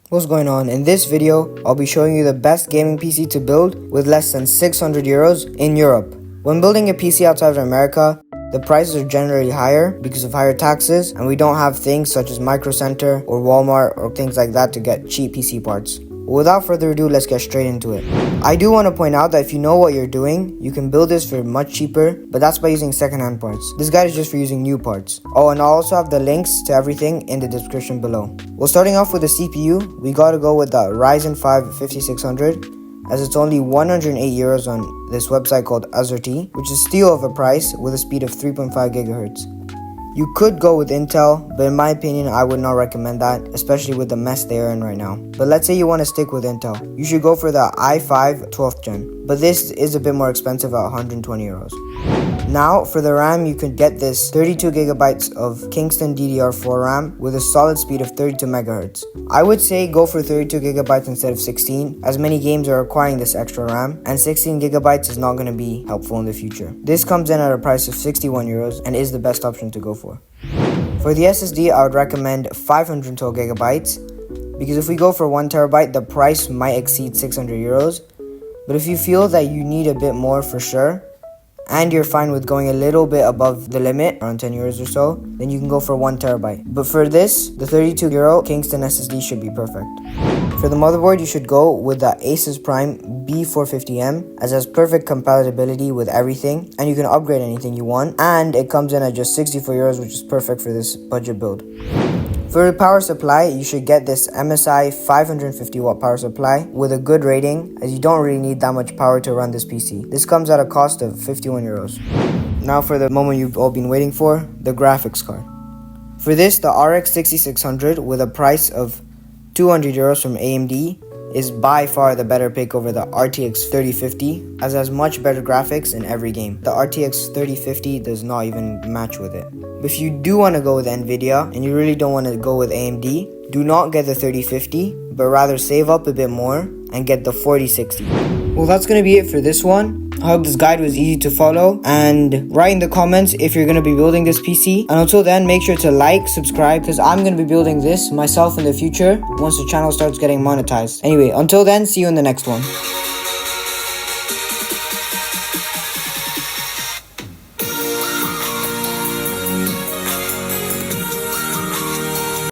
What's going on? In this video, I'll be showing you the best gaming PC to build with less than 600 euros in Europe. When building a PC outside of America, the prices are generally higher because of higher taxes, and we don't have things such as Micro Center or Walmart or things like that to get cheap PC parts. Without further ado, let's get straight into it. I do want to point out that if you know what you're doing, you can build this for much cheaper, but that's by using secondhand parts. This guide is just for using new parts. Oh, and I'll also have the links to everything in the description below. Well, starting off with the CPU, we gotta go with the Ryzen 5 5600, as it's only 108 euros on this website called Azerty, which is steal of a price with a speed of 3.5 gigahertz. You could go with Intel, but in my opinion, I would not recommend that, especially with the mess they are in right now. But let's say you want to stick with Intel. You should go for the i5 12th gen, but this is a bit more expensive at 120 euros. Now, for the RAM, you could get this 32 gigabytes of Kingston DDR4 RAM with a solid speed of 32 megahertz. I would say go for 32 gigabytes instead of 16, as many games are requiring this extra RAM, and 16 gigabytes is not going to be helpful in the future. This comes in at a price of 61 euros and is the best option to go for. For the SSD, I would recommend 512 gigabytes, because if we go for 1 terabyte, the price might exceed 600 euros. But if you feel that you need a bit more for sure, and you're fine with going a little bit above the limit, around 10 euros or so, then you can go for 1 terabyte. But for this, the 32 euro Kingston SSD should be perfect. For the motherboard, you should go with the Asus Prime B450M, as it has perfect compatibility with everything, and you can upgrade anything you want, and it comes in at just 64 euros, which is perfect for this budget build. For the power supply, you should get this MSI 550 watt power supply with a good rating, as you don't really need that much power to run this PC. This comes at a cost of 51 euros. Now for the moment you've all been waiting for, the graphics card. For this, the RX 6600 with a price of 200 euros from AMD is by far the better pick over the RTX 3050, as it has much better graphics in every game. The RTX 3050 does not even match with it. But if you do want to go with Nvidia and you really don't want to go with AMD, do not get the 3050, but rather save up a bit more and get the 4060. Well, that's going to be it for this one. I hope this guide was easy to follow, and write in the comments if you're going to be building this PC. And until then, make sure to like, subscribe, because I'm going to be building this myself in the future once the channel starts getting monetized. Anyway, until then, see you in the next one.